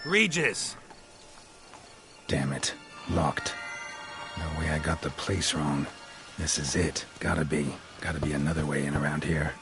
Regis! Damn it. Locked. No way I got the place wrong. This is it. Gotta be. Gotta be another way in around here.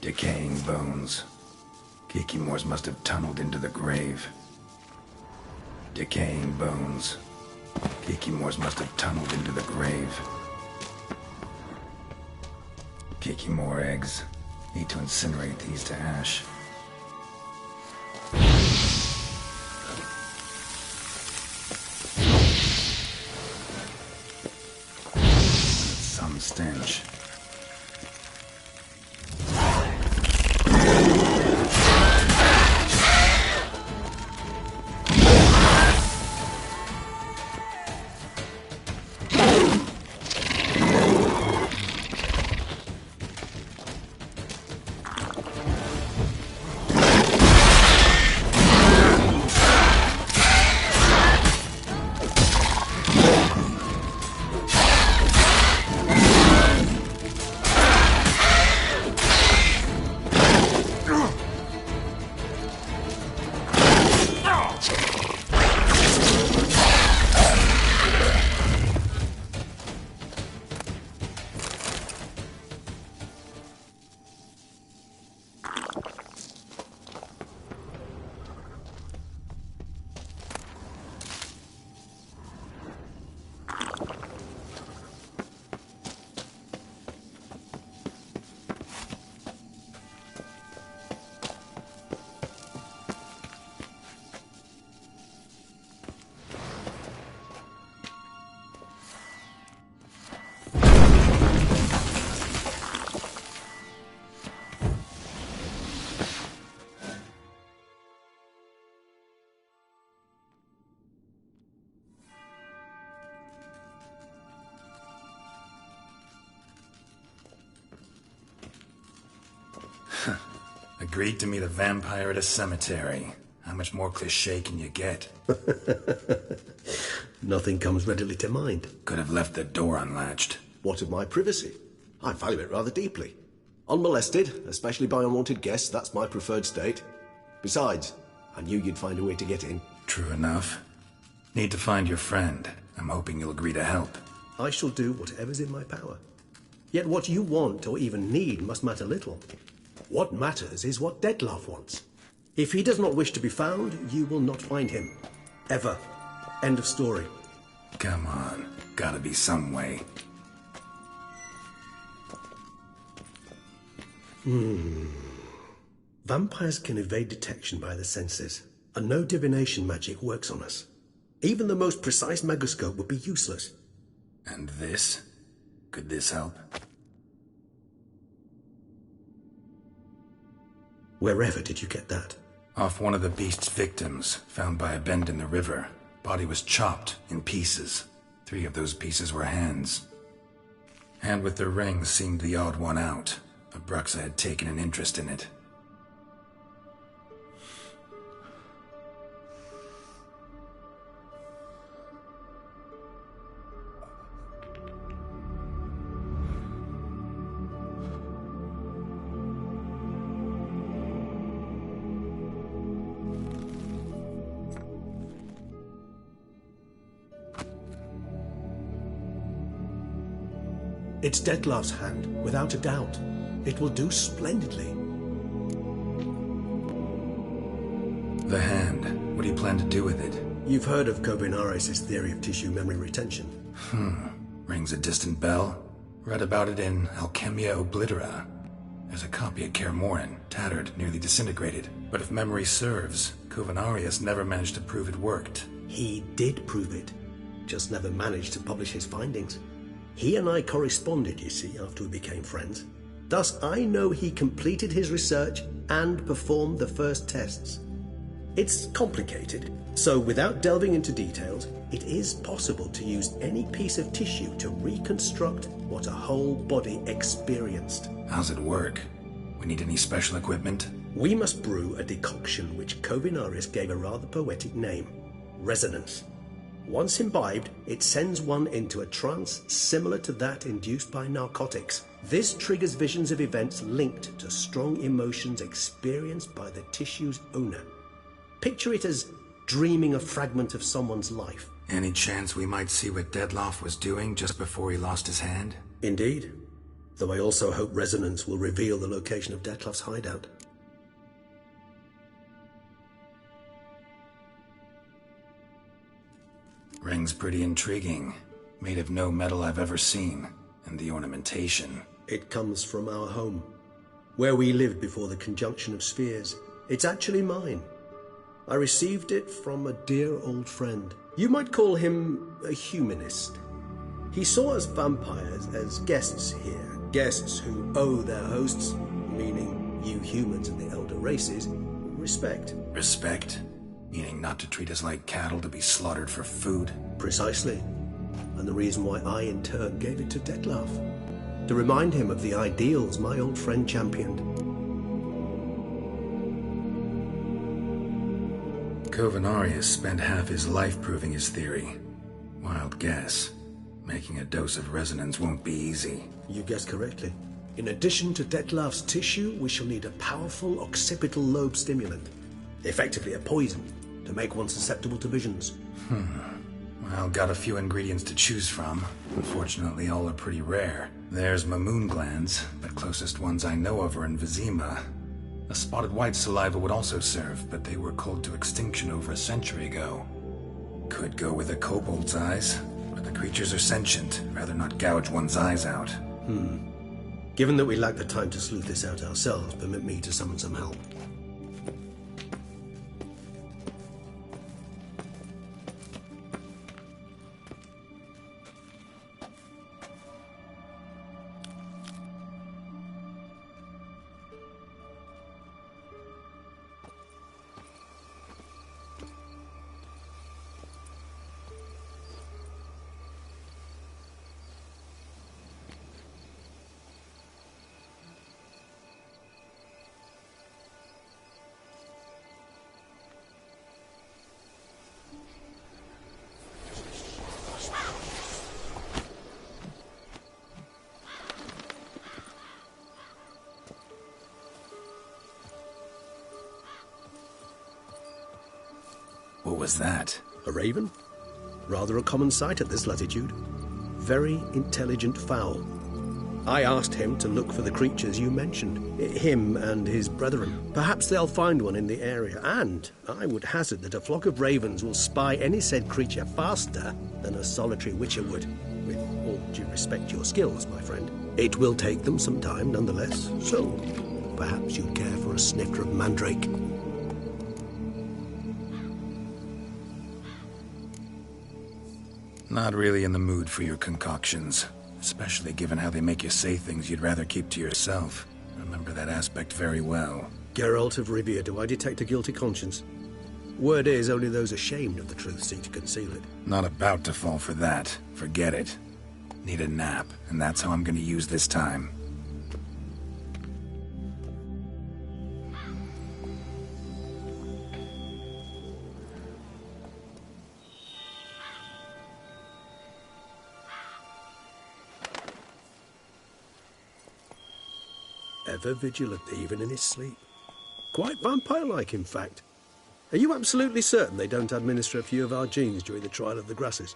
Decaying bones. Kikimores must have tunneled into the grave. Decaying bones. Kikimores must have tunneled into the grave. Kikimore eggs. Need to incinerate these to ash. Some stench. Agreed to meet a vampire at a cemetery. How much more cliché can you get? Nothing comes readily to mind. Could have left the door unlatched. What of my privacy? I value it rather deeply. Unmolested, especially by unwanted guests, that's my preferred state. Besides, I knew you'd find a way to get in. True enough. Need to find your friend. I'm hoping you'll agree to help. I shall do whatever's in my power. Yet what you want or even need must matter little. What matters is what Detlef wants. If he does not wish to be found, you will not find him. Ever. End of story. Come on. Gotta be some way. Vampires can evade detection by the senses, and no divination magic works on us. Even the most precise megoscope would be useless. And this? Could this help? Wherever did you get that? Off one of the beast's victims, found by a bend in the river. Body was chopped in pieces. 3 of those pieces were hands. Hand with the ring seemed the odd one out. Abruxa had taken an interest in it. It's Detlef's hand, without a doubt. It will do splendidly. The hand. What do you plan to do with it? You've heard of Kovinaris' theory of tissue memory retention. Rings a distant bell. Read about it in Alchemia Oblitera. There's a copy at Kaer Morhen, tattered, nearly disintegrated. But if memory serves, Kovinaris never managed to prove it worked. He did prove it, just never managed to publish his findings. He and I corresponded, you see, after we became friends. Thus, I know he completed his research and performed the first tests. It's complicated, so without delving into details, it is possible to use any piece of tissue to reconstruct what a whole body experienced. How's it work? We need any special equipment? We must brew a decoction which Kovinaris gave a rather poetic name, resonance. Once imbibed, it sends one into a trance similar to that induced by narcotics. This triggers visions of events linked to strong emotions experienced by the tissue's owner. Picture it as dreaming a fragment of someone's life. Any chance we might see what Detlef was doing just before he lost his hand? Indeed. Though I also hope resonance will reveal the location of Detlef's hideout. Ring's pretty intriguing. Made of no metal I've ever seen. And the ornamentation. It comes from our home, where we lived before the conjunction of spheres. It's actually mine. I received it from a dear old friend. You might call him a humanist. He saw us vampires as guests here, guests who owe their hosts, meaning you humans and the elder races, respect. Respect? Meaning not to treat us like cattle to be slaughtered for food? Precisely. And the reason why I, in turn, gave it to Detlef. To remind him of the ideals my old friend championed. Kovinaris spent half his life proving his theory. Wild guess. Making a dose of resonance won't be easy. You guessed correctly. In addition to Detlef's tissue, we shall need a powerful occipital lobe stimulant. Effectively a poison, to make one susceptible to visions. Well, got a few ingredients to choose from. Unfortunately, all are pretty rare. There's Mamoon glands, but closest ones I know of are in Vizima. A spotted white saliva would also serve, but they were cold to extinction over a century ago. Could go with a kobold's eyes, but the creatures are sentient. Rather not gouge one's eyes out. Given that we lack the time to sleuth this out ourselves, permit me to summon some help. What was that? A raven? Rather a common sight at this latitude. Very intelligent fowl. I asked him to look for the creatures you mentioned, him and his brethren. Perhaps they'll find one in the area, and I would hazard that a flock of ravens will spy any said creature faster than a solitary witcher would. With all due respect to your skills, my friend. It will take them some time, nonetheless, so perhaps you'd care for a snifter of mandrake. Not really in the mood for your concoctions. Especially given how they make you say things you'd rather keep to yourself. Remember that aspect very well. Geralt of Rivia, do I detect a guilty conscience? Word is, only those ashamed of the truth seek to conceal it. Not about to fall for that. Forget it. Need a nap, and that's how I'm gonna use this time. Ever vigilant, even in his sleep. Quite vampire-like, in fact. Are you absolutely certain they don't administer a few of our genes during the trial of the grasses?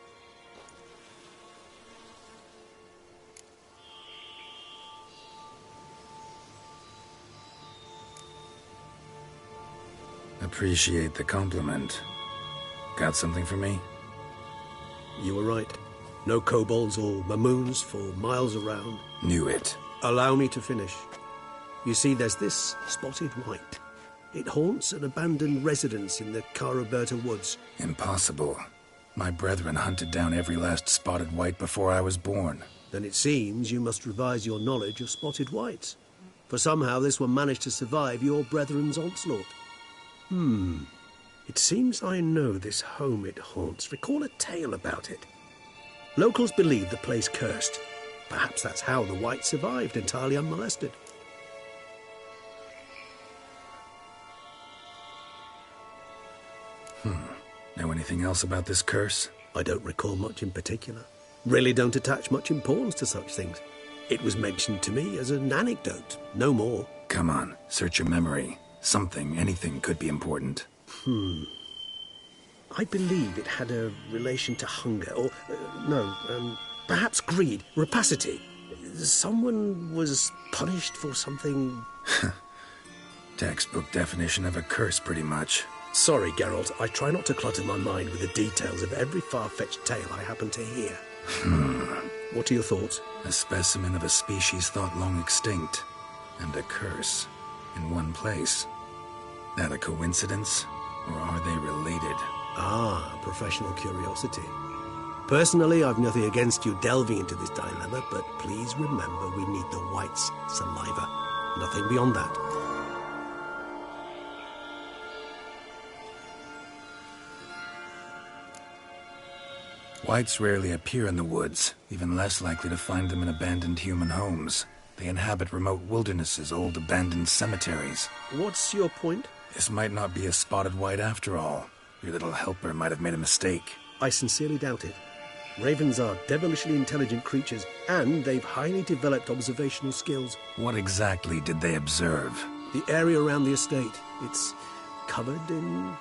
Appreciate the compliment. Got something for me? You were right. No kobolds or mamoons for miles around. Knew it. Allow me to finish. You see, there's this spotted white. It haunts an abandoned residence in the Caraberta woods. Impossible. My brethren hunted down every last spotted white before I was born. Then it seems you must revise your knowledge of spotted whites. For somehow this one managed to survive your brethren's onslaught. It seems I know this home it haunts. Recall a tale about it. Locals believe the place cursed. Perhaps that's how the white survived entirely unmolested. Know anything else about this curse? I don't recall much in particular. Really don't attach much importance to such things. It was mentioned to me as an anecdote, no more. Come on, search your memory. Something, anything could be important. I believe it had a relation to hunger, or, perhaps greed, rapacity. Someone was punished for something... Textbook definition of a curse, pretty much. Sorry, Geralt, I try not to clutter my mind with the details of every far-fetched tale I happen to hear. What are your thoughts? A specimen of a species thought long extinct, and a curse, in one place. That a coincidence, or are they related? Ah, professional curiosity. Personally, I've nothing against you delving into this dilemma, but please remember we need the white's saliva. Nothing beyond that. Whites rarely appear in the woods, even less likely to find them in abandoned human homes. They inhabit remote wildernesses, old abandoned cemeteries. What's your point? This might not be a spotted white after all. Your little helper might have made a mistake. I sincerely doubt it. Ravens are devilishly intelligent creatures, and they've highly developed observational skills. What exactly did they observe? The area around the estate, it's covered in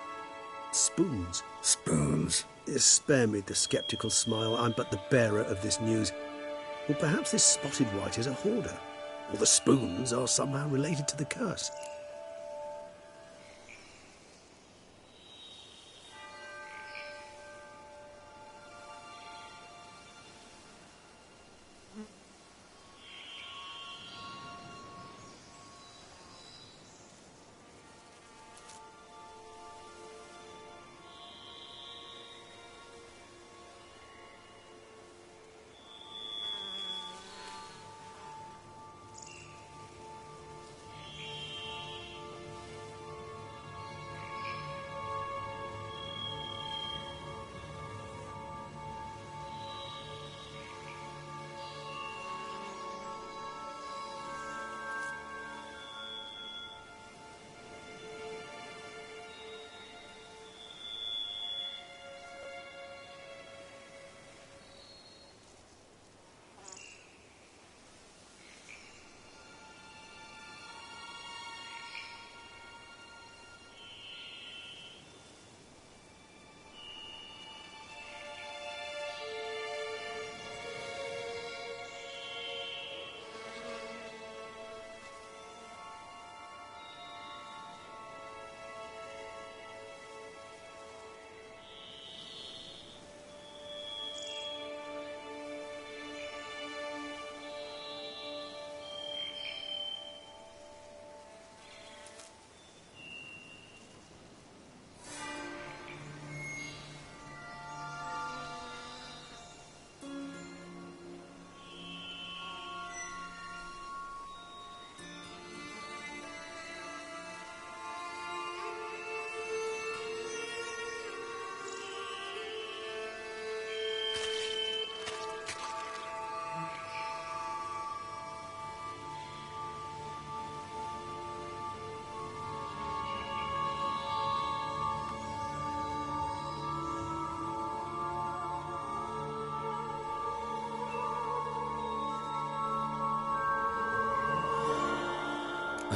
spoons. Spoons? Spare me the skeptical smile. I'm but the bearer of this news. Or perhaps this spotted white is a hoarder. Or the spoons are somehow related to the curse.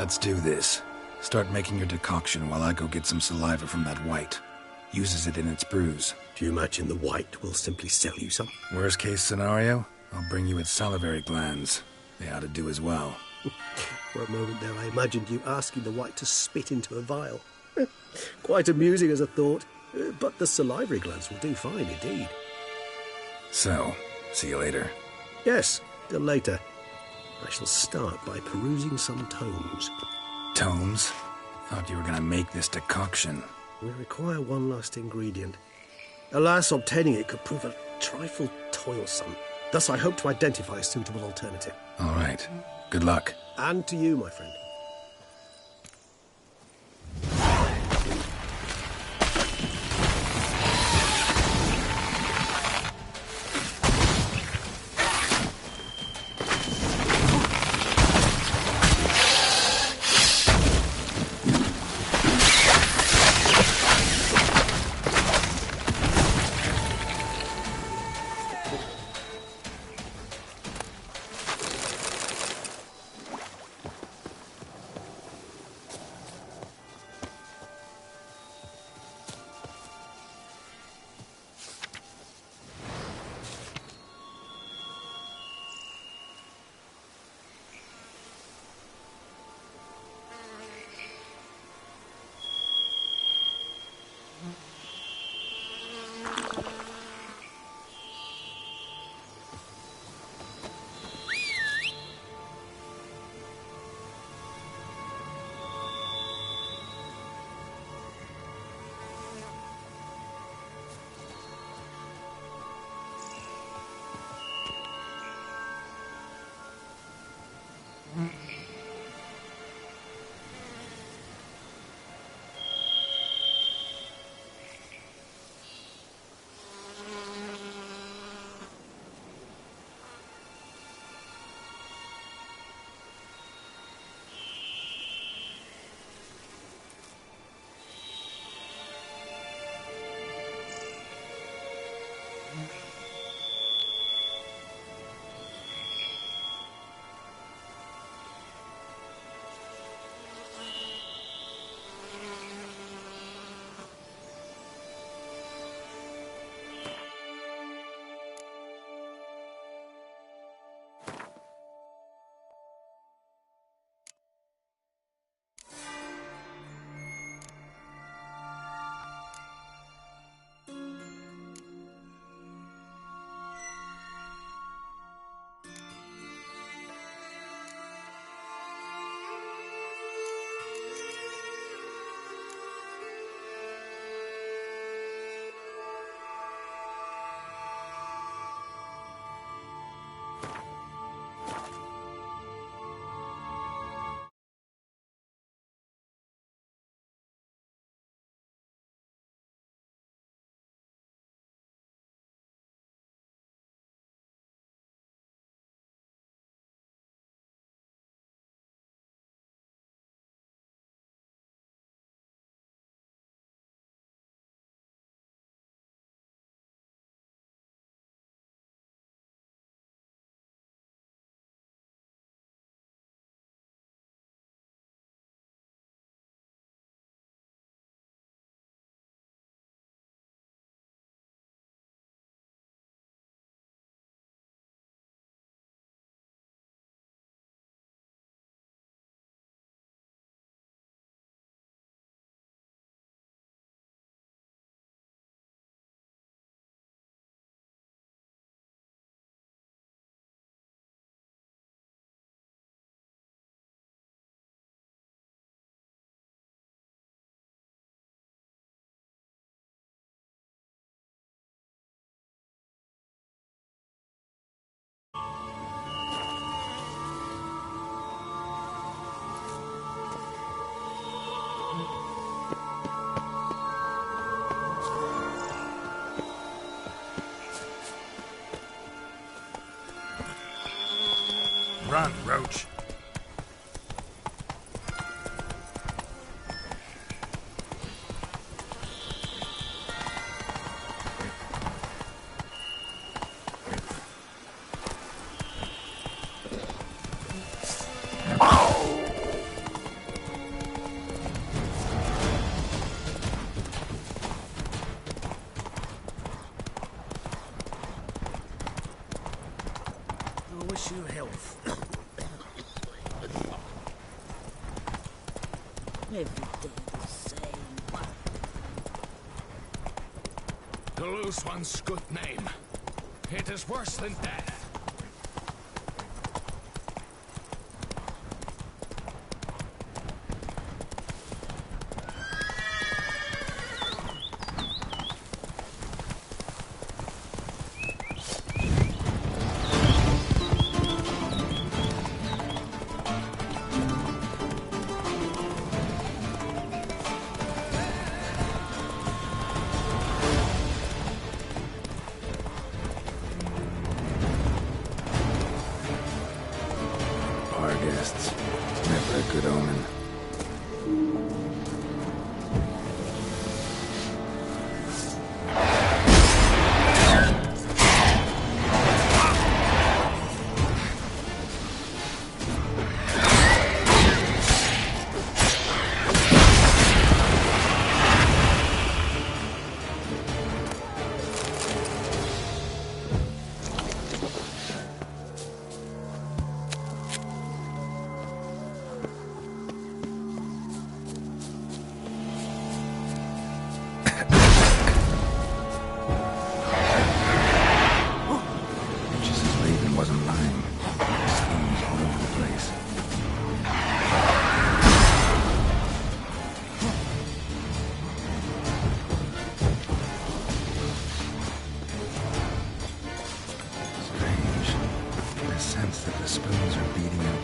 Let's do this. Start making your decoction while I go get some saliva from that white. Uses it in its brews. Do you imagine the white will simply sell you some? Worst case scenario, I'll bring you its salivary glands. They ought to do as well. For a moment there, I imagined you asking the white to spit into a vial. Quite amusing as a thought, but the salivary glands will do fine indeed. So, see you later. Yes, till later. I shall start by perusing some tomes. Tomes? Thought you were gonna make this decoction. We require one last ingredient. Alas, obtaining it could prove a trifle toilsome. Thus, I hope to identify a suitable alternative. All right. Good luck. And to you, my friend. Run, Roach. health. Every day the same. To lose one's good name, it is worse than death. Never a good omen.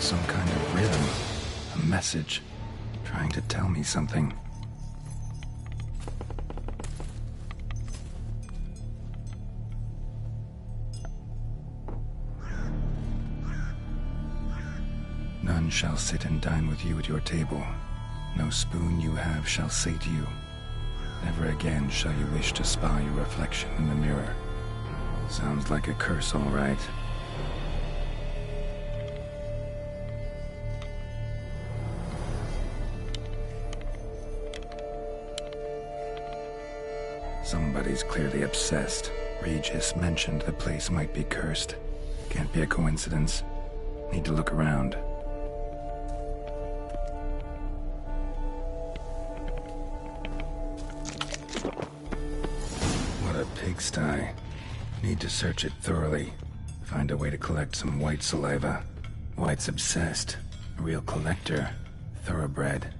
Some kind of rhythm, a message, trying to tell me something. None shall sit and dine with you at your table. No spoon you have shall sate you. Never again shall you wish to spy your reflection in the mirror. Sounds like a curse, all right. Somebody's clearly obsessed. Regis mentioned the place might be cursed. Can't be a coincidence. Need to look around. What a pigsty. Need to search it thoroughly. Find a way to collect some white saliva. White's obsessed. A real collector. Thoroughbred.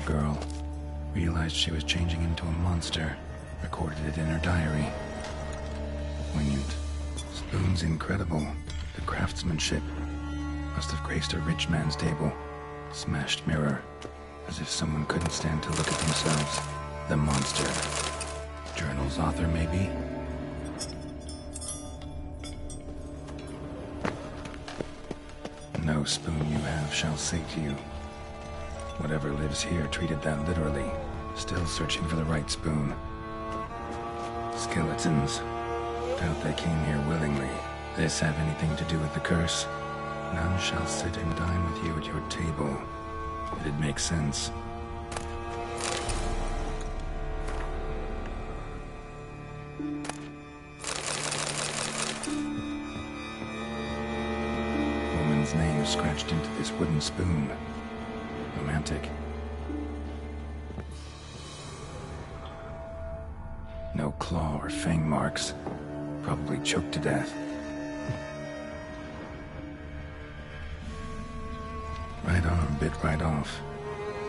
Girl realized she was changing into a monster, recorded it in her diary. Poignant. Spoon's incredible. The craftsmanship must have graced a rich man's table. Smashed mirror, as if someone couldn't stand to look at themselves. The monster. Journal's author, maybe? No spoon you have shall sate you. Whatever lives here treated that literally. Still searching for the right spoon. Skeletons. Doubt they came here willingly. This have anything to do with the curse? None shall sit and dine with you at your table. It'd make sense. Woman's name scratched into this wooden spoon. Romantic. No claw or fang marks. Probably choked to death. Right arm bit right off.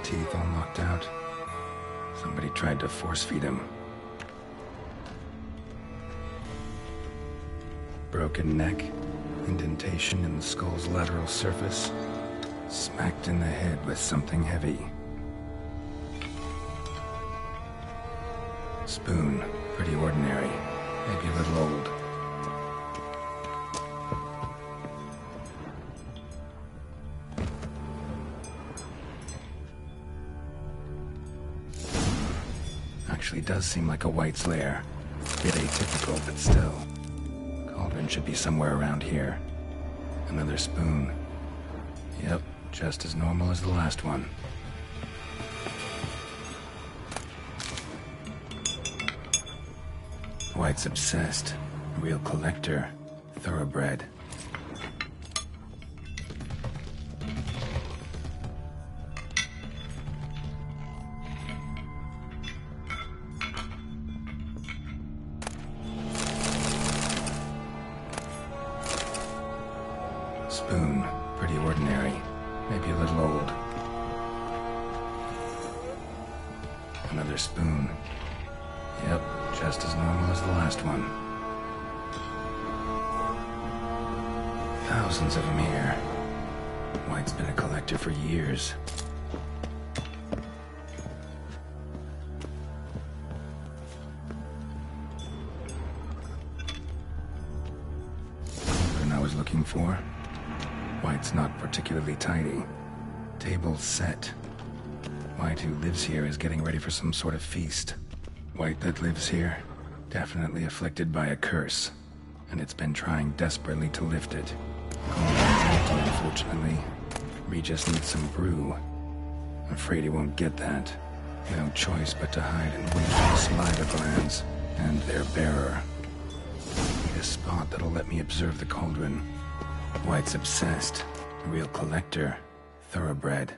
Teeth all knocked out. Somebody tried to force feed him. Broken neck. Indentation in the skull's lateral surface. Smacked in the head with something heavy. Spoon, pretty ordinary, maybe a little old. Actually does seem like a white's lair. Bit atypical, but still. Cauldron should be somewhere around here. Another spoon. Yep. just as normal as the last one. White's obsessed. Real collector. Thoroughbred. Spoon. Pretty ordinary. Maybe a little old. Another spoon. Yep, just as normal as the last one. Thousands of them here. White's been a collector for years. What I was looking for? White's not particularly tidy. Table set. White, who lives here, is getting ready for some sort of feast. White that lives here, definitely afflicted by a curse, and it's been trying desperately to lift it. Unfortunately, we just need some brew. Afraid he won't get that. No choice but to hide and wait for the saliva glands and their bearer. Need a spot that'll let me observe the cauldron. White's obsessed. Real collector. Thoroughbred.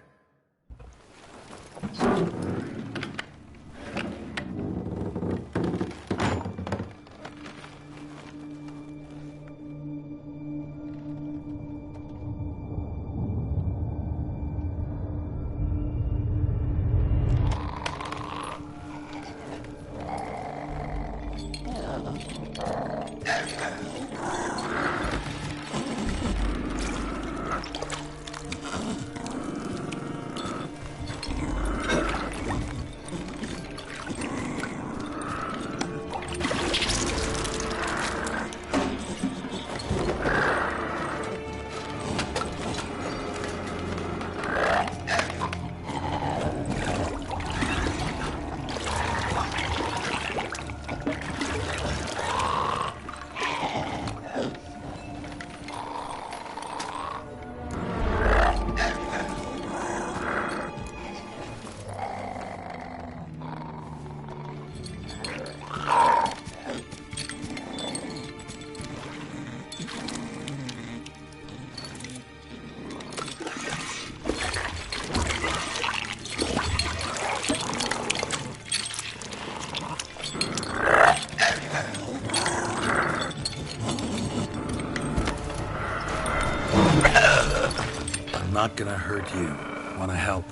Not gonna hurt you. Wanna help?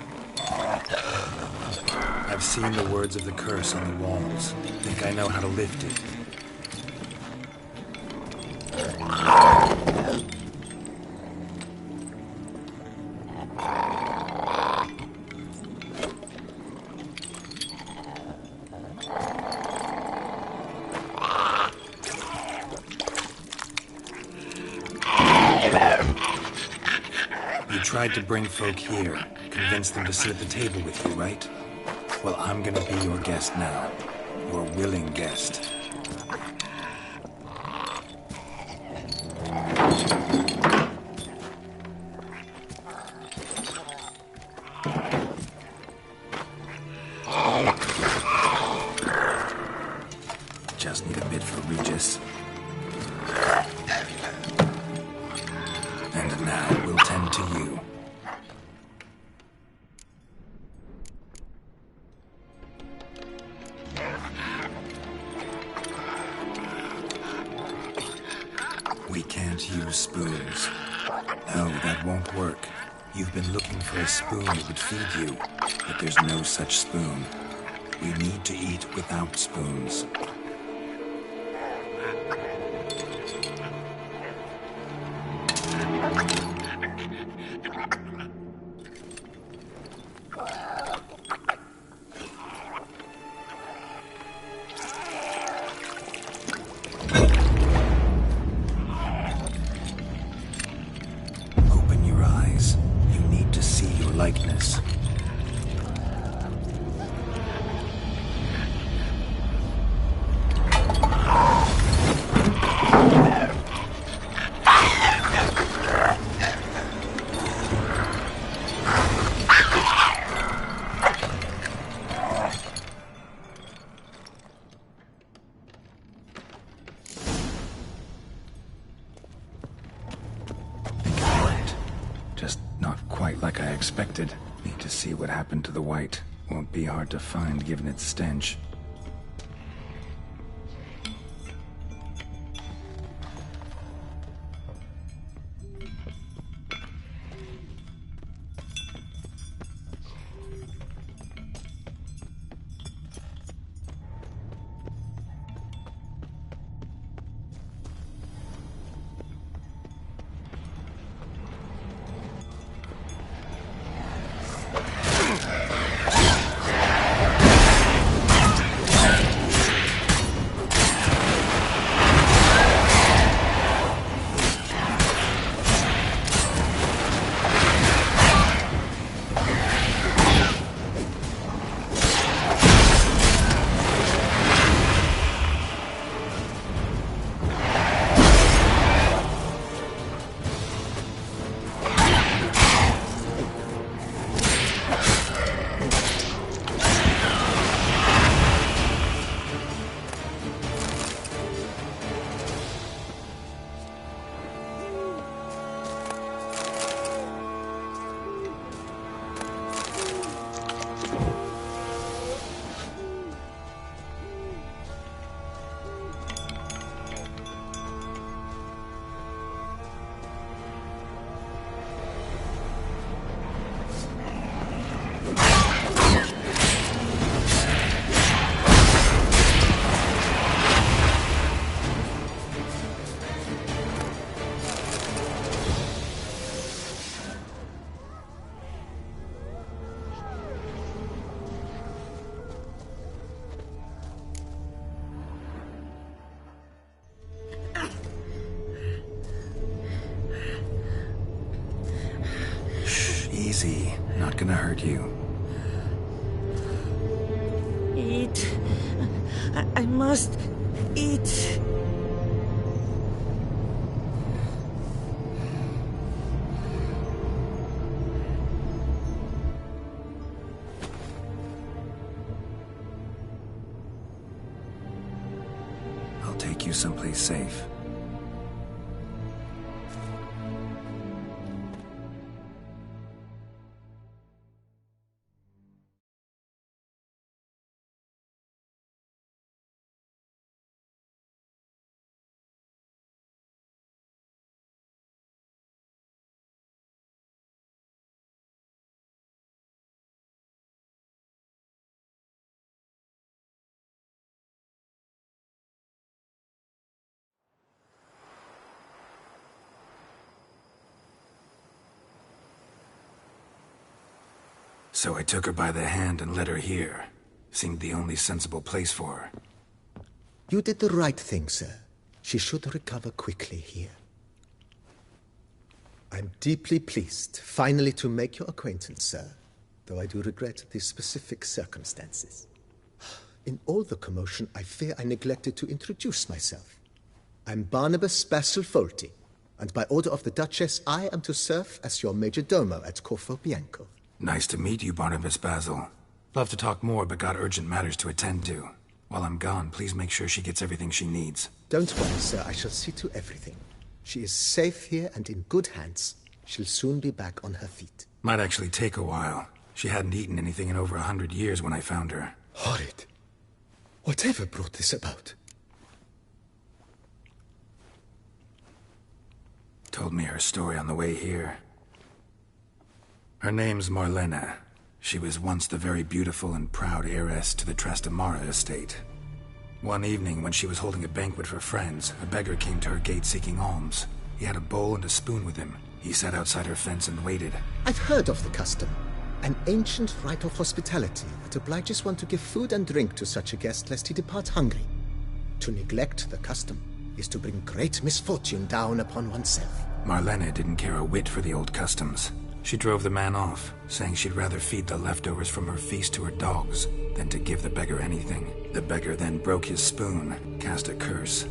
I've seen the words of the curse on the walls. Think I know how to lift it. Tried to bring folk here, convince them to sit at the table with you, right? Well, I'm gonna be your guest now. Your willing guest. Just need a bit for Regis. And now we'll tend to you. We can't use spoons. No, that won't work. You've been looking for a spoon that would feed you, but there's no such spoon. We need to eat without spoons. Likeness. quite like I expected. Need to see what happened to the white. Won't be hard to find given its stench. Easy. Not gonna hurt you. Eat. I must eat. I'll take you someplace safe. So I took her by the hand and led her here. Seemed the only sensible place for her. You did the right thing, sir. She should recover quickly here. I'm deeply pleased, finally, to make your acquaintance, sir, though I do regret the specific circumstances. In all the commotion, I fear I neglected to introduce myself. I'm Barnabas Basilfolti, and by order of the Duchess, I am to serve as your major domo at Corfo Bianco. Nice to meet you, Barnabas Basil. Love to talk more, but got urgent matters to attend to. While I'm gone, please make sure she gets everything she needs. Don't worry, sir. I shall see to everything. She is safe here and in good hands. She'll soon be back on her feet. Might actually take a while. She hadn't eaten anything in over 100 years when I found her. Horrid. Whatever brought this about? Told me her story on the way here. Her name's Marlena. She was once the very beautiful and proud heiress to the Trastamara estate. One evening, when she was holding a banquet for friends, a beggar came to her gate seeking alms. He had a bowl and a spoon with him. He sat outside her fence and waited. I've heard of the custom. An ancient rite of hospitality that obliges one to give food and drink to such a guest lest he depart hungry. To neglect the custom is to bring great misfortune down upon oneself. Marlena didn't care a whit for the old customs. She drove the man off, saying she'd rather feed the leftovers from her feast to her dogs than to give the beggar anything. The beggar then broke his spoon, cast a curse.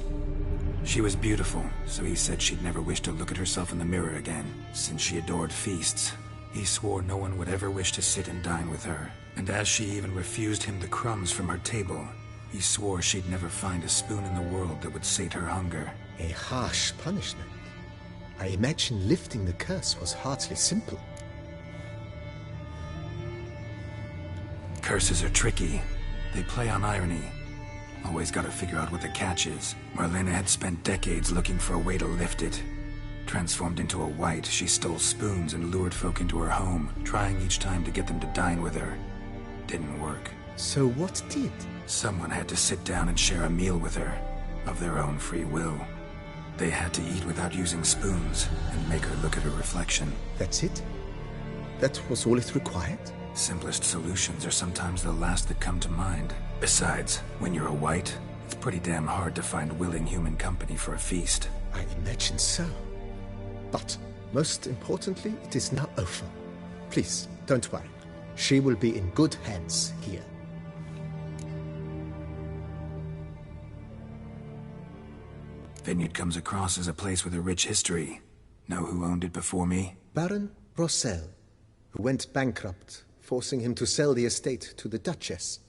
She was beautiful, so he said she'd never wish to look at herself in the mirror again. Since she adored feasts, he swore no one would ever wish to sit and dine with her. And as she even refused him the crumbs from her table, he swore she'd never find a spoon in the world that would sate her hunger. A harsh punishment. I imagine lifting the curse was hardly simple. Curses are tricky. They play on irony. Always gotta figure out what the catch is. Marlena had spent decades looking for a way to lift it. Transformed into a white, she stole spoons and lured folk into her home, trying each time to get them to dine with her. Didn't work. So what did? Someone had to sit down and share a meal with her, of their own free will. They had to eat without using spoons, and make her look at her reflection. That's it? That was all it required? Simplest solutions are sometimes the last that come to mind. Besides, when you're a white, it's pretty damn hard to find willing human company for a feast. I imagine so. But, most importantly, it is now over. Please, don't worry. She will be in good hands here. Vineyard comes across as a place with a rich history. Know who owned it before me? Baron Rossel, who went bankrupt, forcing him to sell the estate to the Duchess.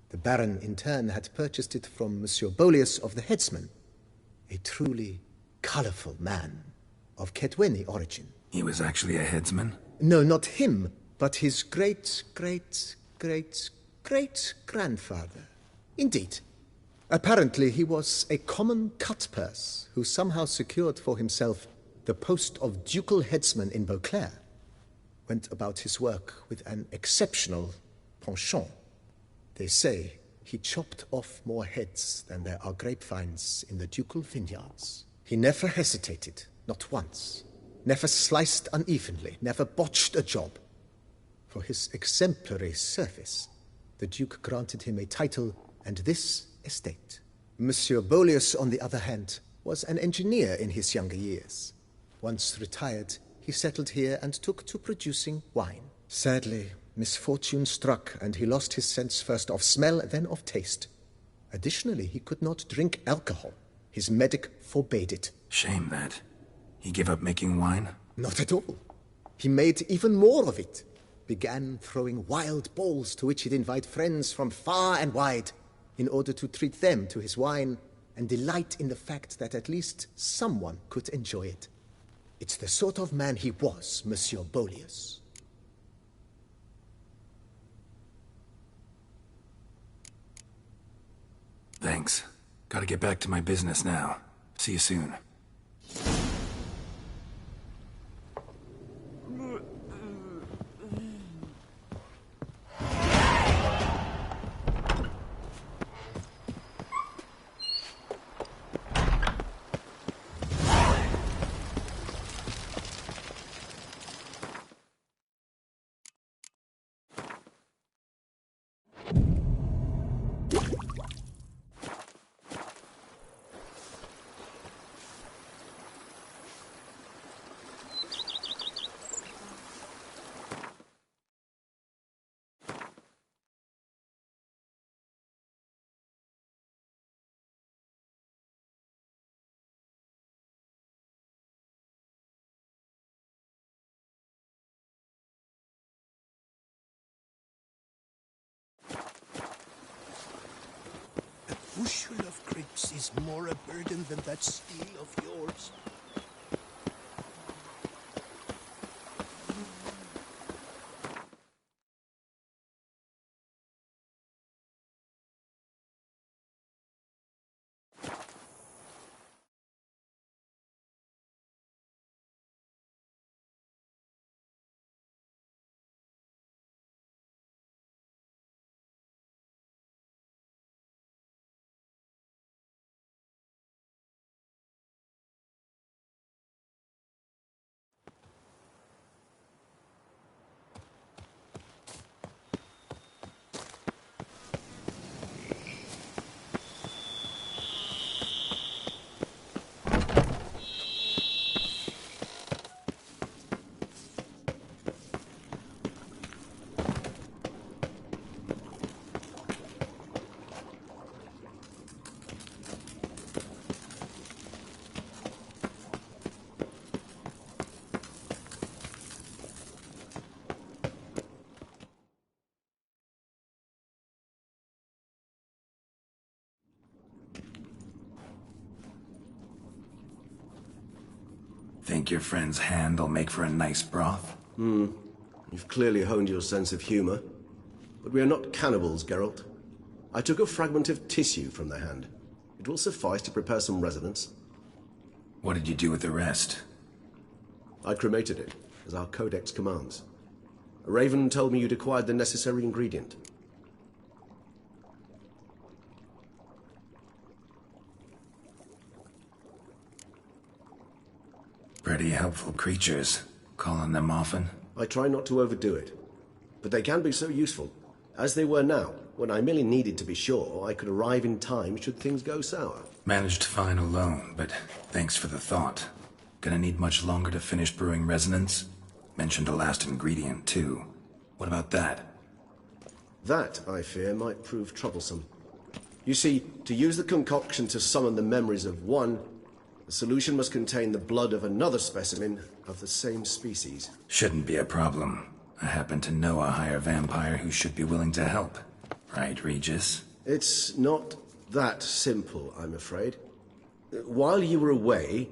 The Baron, in turn, had purchased it from Monsieur Bolius of the Headsman, a truly colorful man of Ketweni origin. He was actually a headsman? No, not him, but his great-great-great-great-grandfather. Indeed. Apparently, he was a common cutpurse who somehow secured for himself the post of ducal headsman in Beauclair. Went about his work with an exceptional penchant. They say he chopped off more heads than there are grapevines in the ducal vineyards. He never hesitated, not once. Never sliced unevenly, never botched a job. For his exemplary service, the Duke granted him a title and this estate. Monsieur Bolius, on the other hand, was an engineer in his younger years. Once retired, he settled here and took to producing wine. Sadly, misfortune struck, and he lost his sense first of smell, then of taste. Additionally, he could not drink alcohol. His medic forbade it. Shame that. He gave up making wine? Not at all. He made even more of it. Began throwing wild balls to which he'd invite friends from far and wide in order to treat them to his wine and delight in the fact that at least someone could enjoy it. It's the sort of man he was, Monsieur Bolius. Thanks. Gotta get back to my business now. See you soon. A bushel of grapes is more a burden than that steel of yours. Think your friend's hand will make for a nice broth? You've clearly honed your sense of humor. But we are not cannibals, Geralt. I took a fragment of tissue from the hand. It will suffice to prepare some resonance. What did you do with the rest? I cremated it, as our codex commands. A raven told me you'd acquired the necessary ingredient. Pretty helpful creatures. Call on them often? I try not to overdo it, but they can be so useful, as they were now, when I merely needed to be sure I could arrive in time should things go sour. Managed fine alone, but thanks for the thought. Gonna need much longer to finish brewing resonance? Mentioned a last ingredient, too. What about that? That, I fear, might prove troublesome. You see, to use the concoction to summon the memories of one, the solution must contain the blood of another specimen of the same species. Shouldn't be a problem. I happen to know a higher vampire who should be willing to help. Right, Regis? It's not that simple, I'm afraid. While you were away,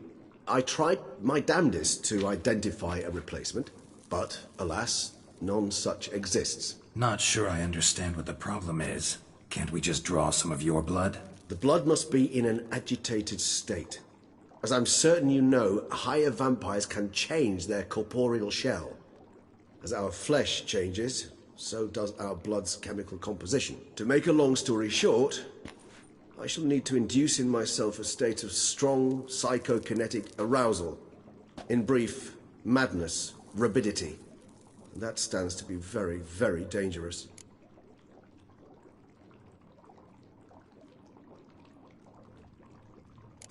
I tried my damnedest to identify a replacement, but, alas, none such exists. Not sure I understand what the problem is. Can't we just draw some of your blood? The blood must be in an agitated state. As I'm certain you know, higher vampires can change their corporeal shell. As our flesh changes, so does our blood's chemical composition. To make a long story short, I shall need to induce in myself a state of strong psychokinetic arousal. In brief, madness, rabidity. And that stands to be very, very dangerous.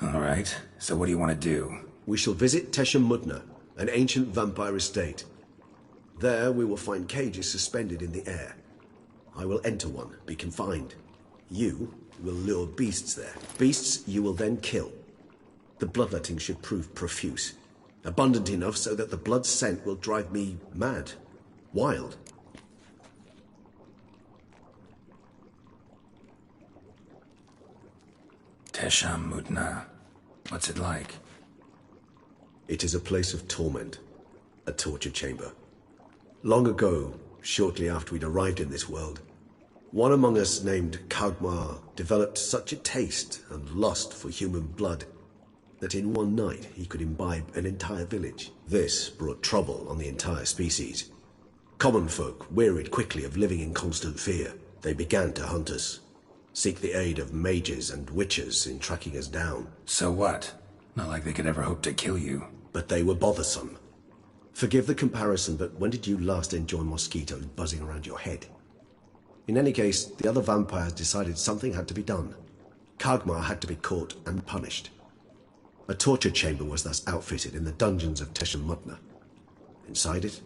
All right, so what do you want to do? We shall visit Tesha Mudna, an ancient vampire estate. There we will find cages suspended in the air. I will enter one, be confined. You will lure beasts there. Beasts you will then kill. The bloodletting should prove profuse. Abundant enough so that the blood scent will drive me mad. Wild. Tesha Mudna. What's it like? It is a place of torment. A torture chamber. Long ago, shortly after we'd arrived in this world, one among us named Kagmar developed such a taste and lust for human blood that in one night he could imbibe an entire village. This brought trouble on the entire species. Common folk wearied quickly of living in constant fear. They began to hunt us, seek the aid of mages and witches in tracking us down. So what? Not like they could ever hope to kill you. But they were bothersome. Forgive the comparison, but when did you last enjoy mosquitoes buzzing around your head? In any case, the other vampires decided something had to be done. Kagmar had to be caught and punished. A torture chamber was thus outfitted in the dungeons of Tesha Mudna. Inside it,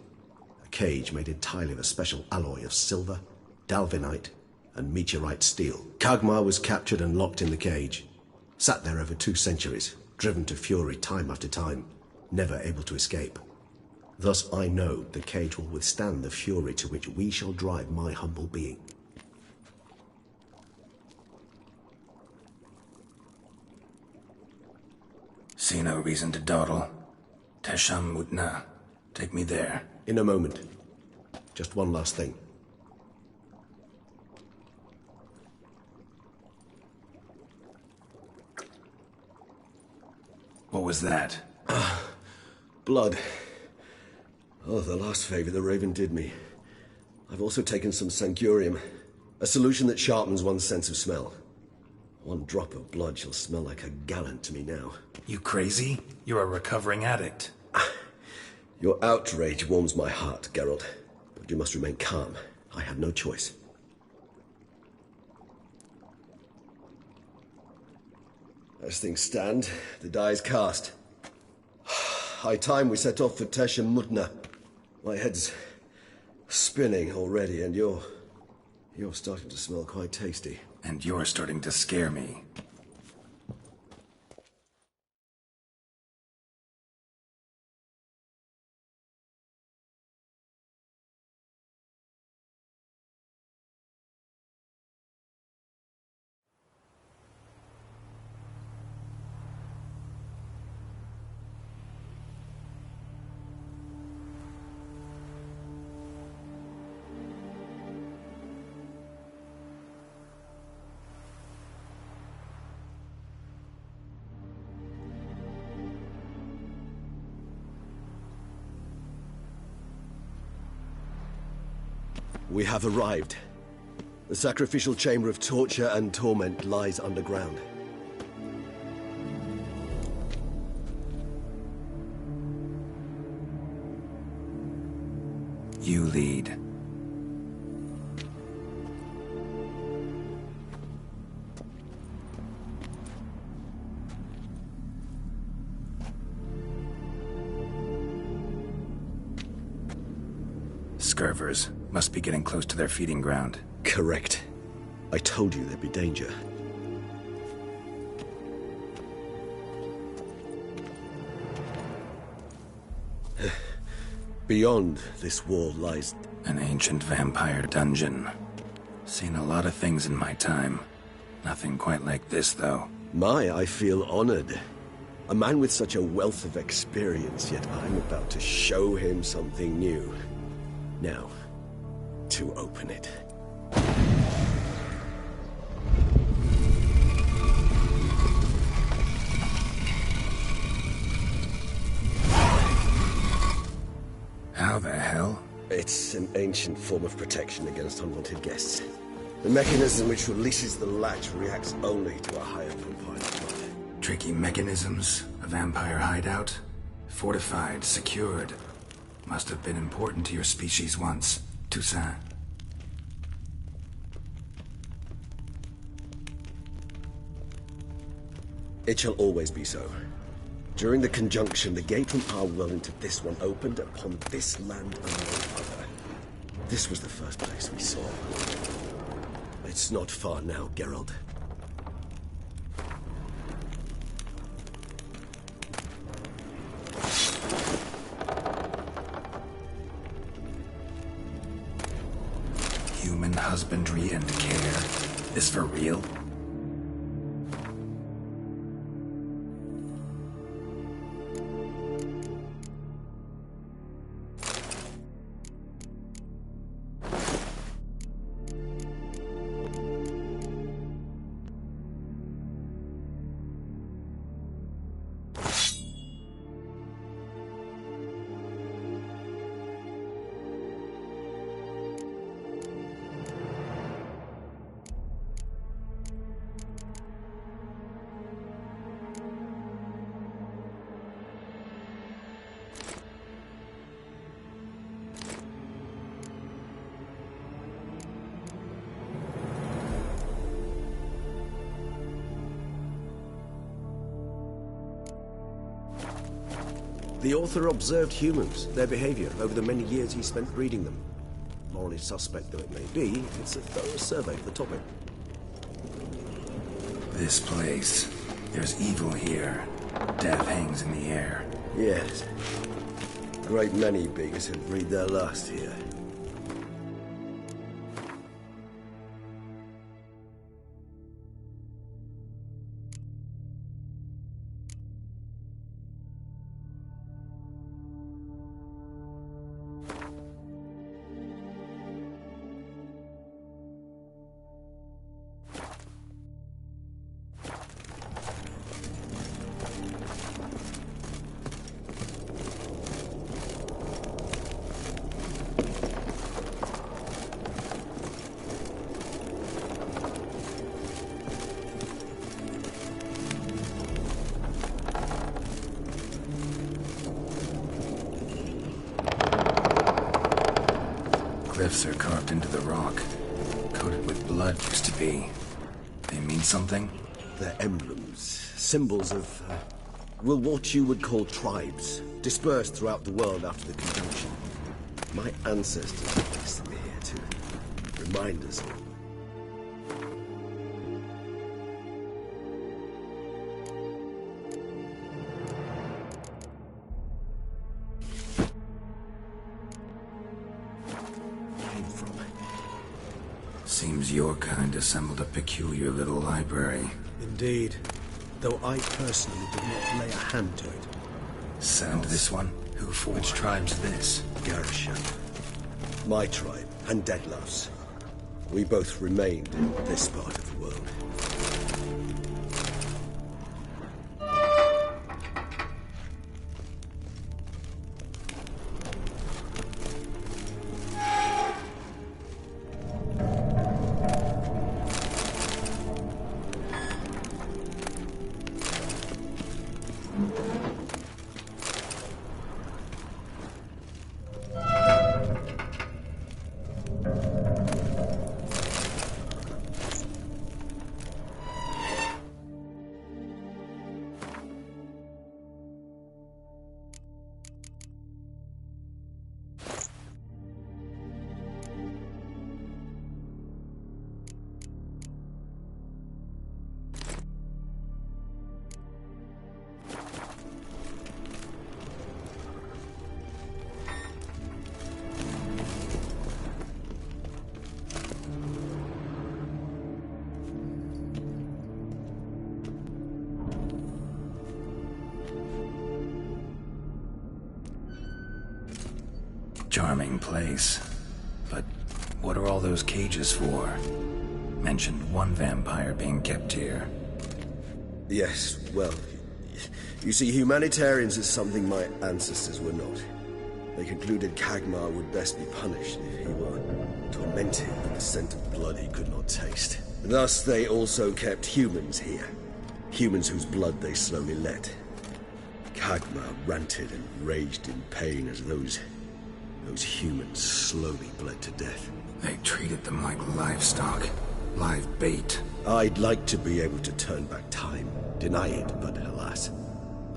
a cage made entirely of a special alloy of silver, dalvinite, and meteorite steel. Kagmar was captured and locked in the cage. Sat there over 2 centuries, driven to fury time after time, never able to escape. Thus I know the cage will withstand the fury to which we shall drive my humble being. See no reason to dawdle. Tesha Mudna. Take me there. In a moment. Just one last thing. What was that? Blood. Oh, the last favor the Raven did me. I've also taken some Sancurium, a solution that sharpens one's sense of smell. One drop of blood shall smell like a gallon to me now. You crazy? You're a recovering addict. Your outrage warms my heart, Geralt. But you must remain calm. I have no choice. As things stand, the die is cast. High time we set off for Tesha Mudna. My head's spinning already, and you're starting to smell quite tasty. And you're starting to scare me. We have arrived. The sacrificial chamber of torture and torment lies underground. You lead. Scurvers. Must be getting close to their feeding ground. Correct. I told you there'd be danger. Beyond this wall lies... An ancient vampire dungeon. Seen a lot of things in my time. Nothing quite like this, though. I feel honored. A man with such a wealth of experience, yet I'm about to show him something new. Now, to open it. How the hell? It's an ancient form of protection against unwanted guests. The mechanism which releases the latch reacts only to a higher profile threat. Tricky mechanisms, a vampire hideout. Fortified, secured. Must have been important to your species once, Toussaint. It shall always be so. During the conjunction, the gate from our world into this one opened upon this land and no other. This was the first place we saw. It's not far now, Geralt. Human husbandry and care. Is for real? The author observed humans, their behavior, over the many years he spent reading them. Morally suspect though it may be, it's a thorough survey of the topic. This place. There's evil here. Death hangs in the air. Yes. A great many beggars have breathed their last here. Glyphs are carved into the rock. Coated with blood used to be. They mean something? They're emblems, symbols of, well, what you would call tribes, dispersed throughout the world after the conjunction. My ancestors placed them here to remind us. Seems your kind assembled a peculiar little library. Indeed, though I personally did not lay a hand to it. Send this one? Who for? Which tribe's this? Garisham. My tribe, and Deadlouse. We both remained in this part of the world. charming place. But what are all those cages for? Mentioned one vampire being kept here. Yes, well, you see, humanitarians is something my ancestors were not. They concluded Kagmar would best be punished if he were tormented with the scent of blood he could not taste. Thus, they also kept humans here. Humans whose blood they slowly let. Kagmar ranted and raged in pain as those humans slowly bled to death. They treated them like livestock. Live bait. I'd like to be able to turn back time, deny it, but alas,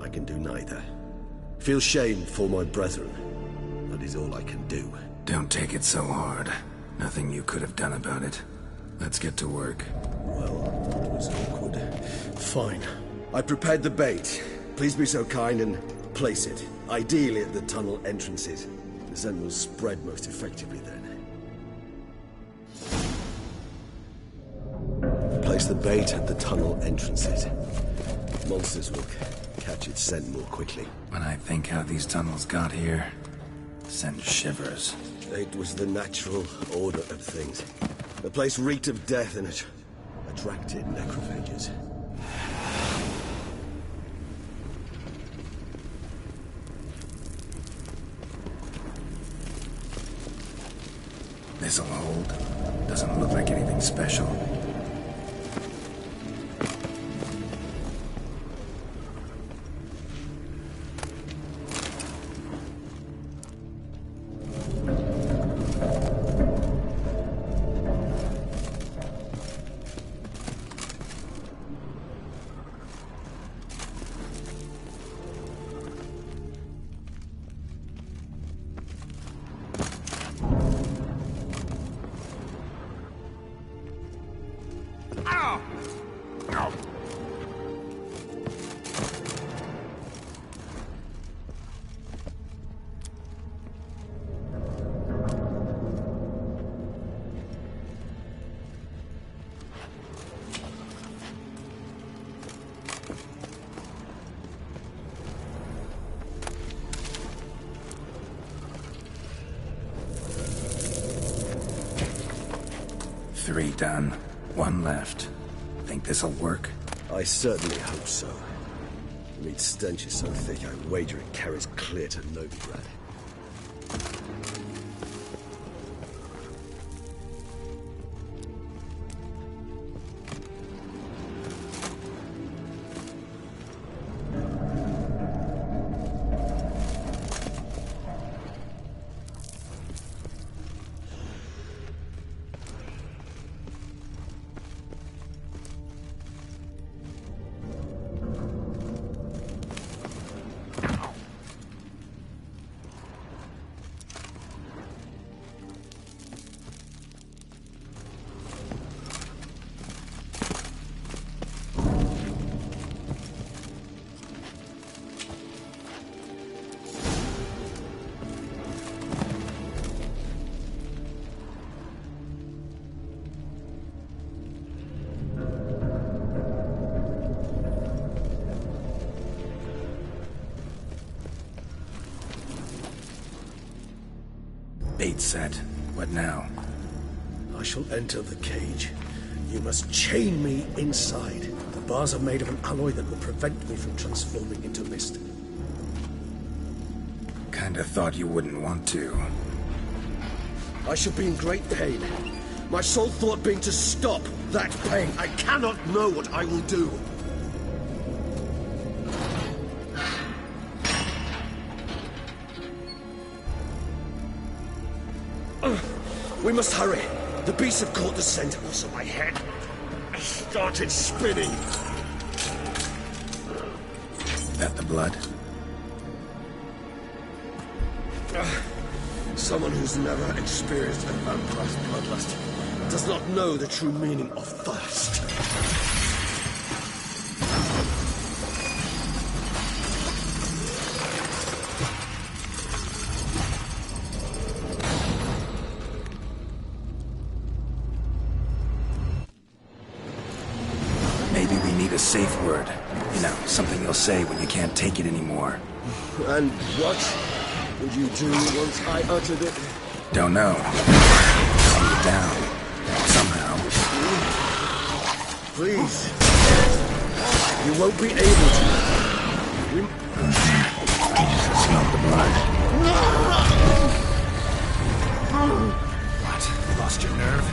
I can do neither. Feel shame for my brethren. That is all I can do. Don't take it so hard. Nothing you could have done about it. Let's get to work. Well, that was awkward. Fine. I prepared the bait. Please be so kind and place it. Ideally at the tunnel entrances. The scent will spread most effectively then. Place the bait at the tunnel entrances. Monsters will catch its scent more quickly. When I think how these tunnels got here, send shivers. It was the natural order of things. The place reeked of death and it attracted necrophages. This'll hold. Doesn't look like anything special. Three done. One left. Think this'll work? I certainly hope so. The meat stench is so thick, I wager it carries clear to Novigrad. Bait set. What now? I shall enter the cage. You must chain me inside. The bars are made of an alloy that will prevent me from transforming into mist. Kinda thought you wouldn't want to. I shall be in great pain. My sole thought being to stop that pain. I cannot know what I will do. We must hurry. The beasts have caught the scent, also my head. I started spinning. That the blood? Someone who's never experienced a vampire's bloodlust does not know the true meaning of thirst. Maybe we need a safe word. You know, something you'll say when you can't take it anymore. And what would you do once I uttered it? Don't know. Calm you down. Somehow. Please. You won't be able to. Smell the blood. What? Lost your nerve?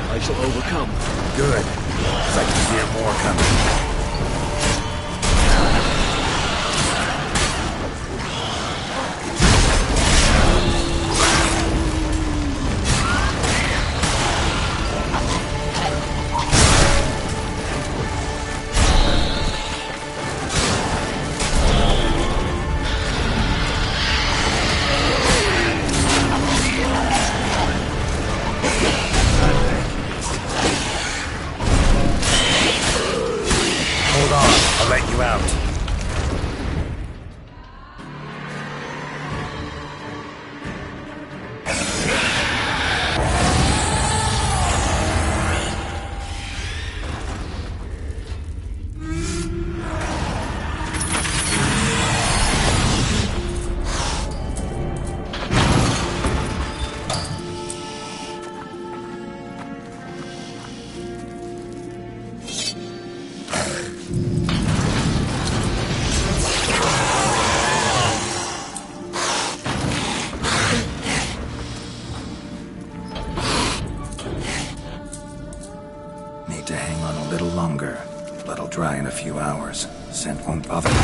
I shall overcome. Good. 'Cause I can hear more coming. Hold on, I'll let you out. Need to hang on a little longer. Blood'll dry in a few hours. Scent won't bother me.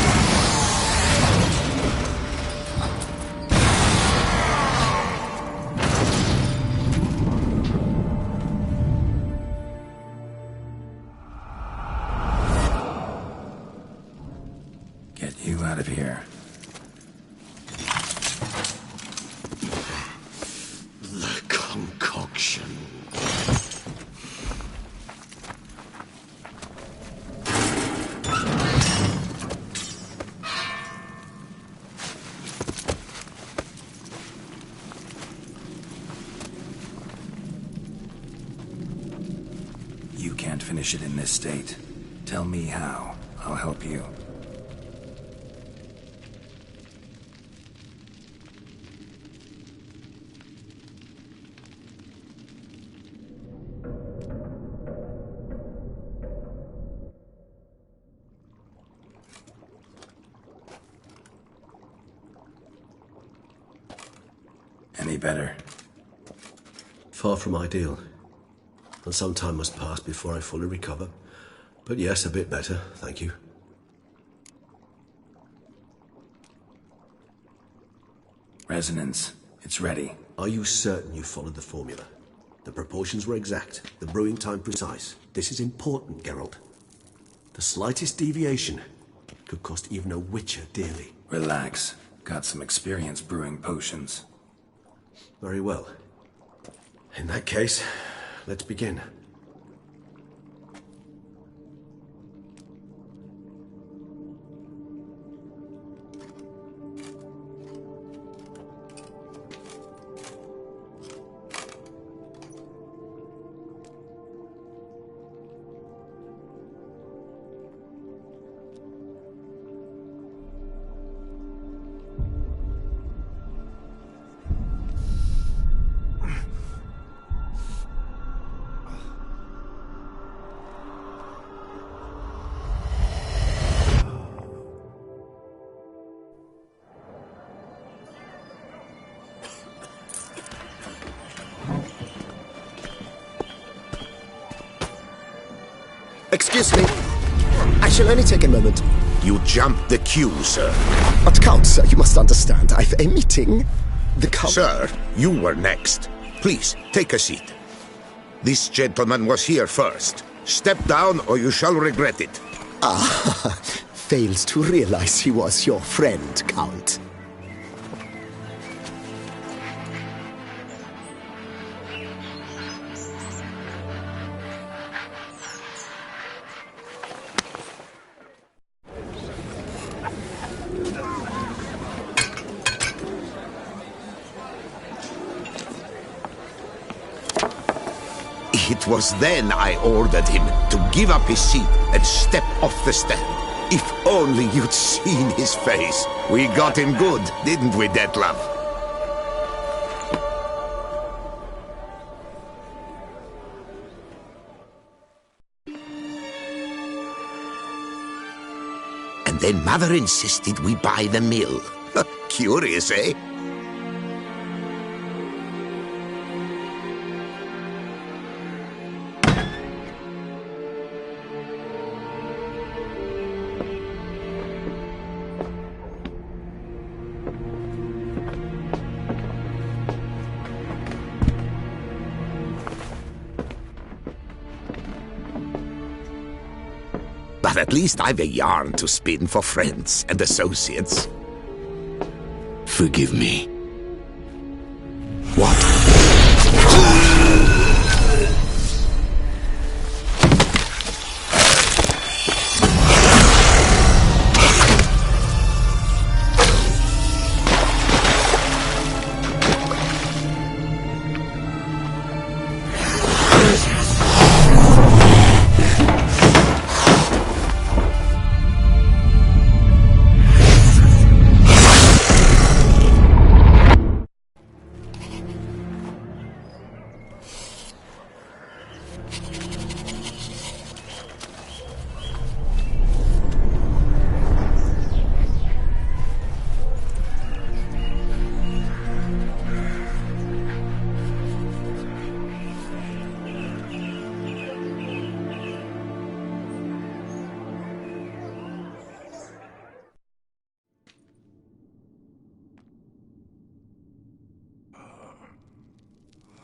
Get you out of here. The concoction. You can't finish it in this state. Tell me how. I'll help you. Any better? Far from ideal. And some time must pass before I fully recover. But yes, a bit better, thank you. Resonance. It's ready. Are you certain you followed the formula? The proportions were exact, the brewing time precise. This is important, Geralt. The slightest deviation could cost even a Witcher dearly. Relax. Got some experience brewing potions. Very well. In that case, let's begin. Excuse me. I shall only take a moment. You jumped the queue, sir. But Count, sir, you must understand. I've a meeting. The Count... Sir, you were next. Please, take a seat. This gentleman was here first. Step down or you shall regret it. Ah, fails to realize he was your friend, Count. It was then I ordered him to give up his seat and step off the stand. If only you'd seen his face. We got him good, didn't we, Detlef? And then Mother insisted we buy the mill. Curious, eh? But at least I've a yarn to spin for friends and associates. Forgive me. What?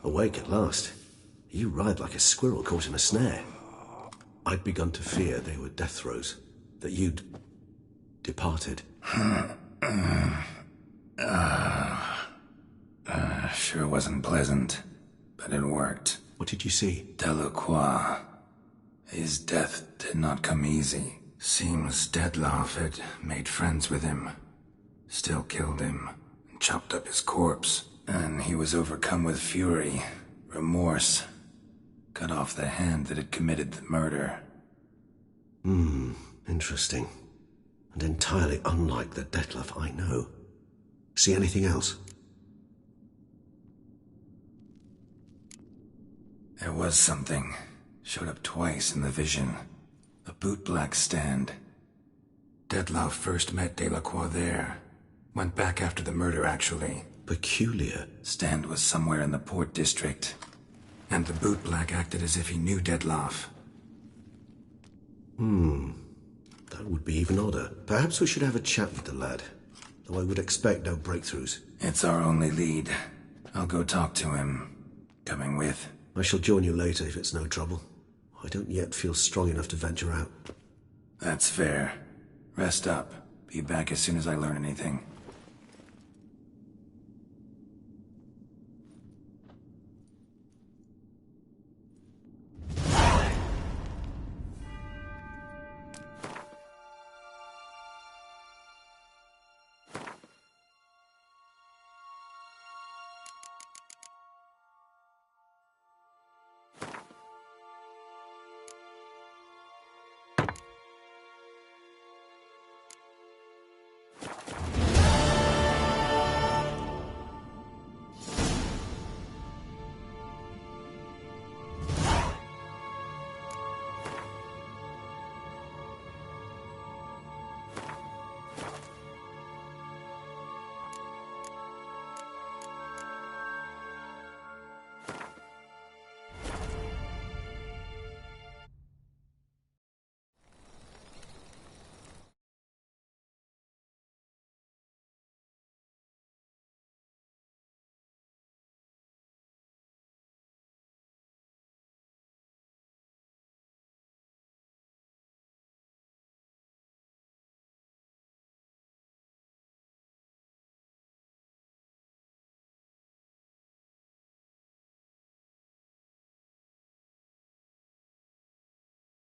Awake at last. You writhed like a squirrel caught in a snare. I'd begun to fear they were death throes, that you'd departed. Sure wasn't pleasant, but it worked. What did you see? Delacroix. His death did not come easy. Seems Detlef had made friends with him. Still killed him, and chopped up his corpse. And he was overcome with fury, remorse. Cut off the hand that had committed the murder. Interesting. And entirely unlike the Detlef I know. See anything else? There was something. Showed up twice in the vision. A bootblack stand. Detlef first met Delacroix there. Went back after the murder, actually. Peculiar. Stand was somewhere in the port district. And the bootblack acted as if he knew Detlef. That would be even odder. Perhaps we should have a chat with the lad. Though I would expect no breakthroughs. It's our only lead. I'll go talk to him. Coming with? I shall join you later if it's no trouble. I don't yet feel strong enough to venture out. That's fair. Rest up. Be back as soon as I learn anything.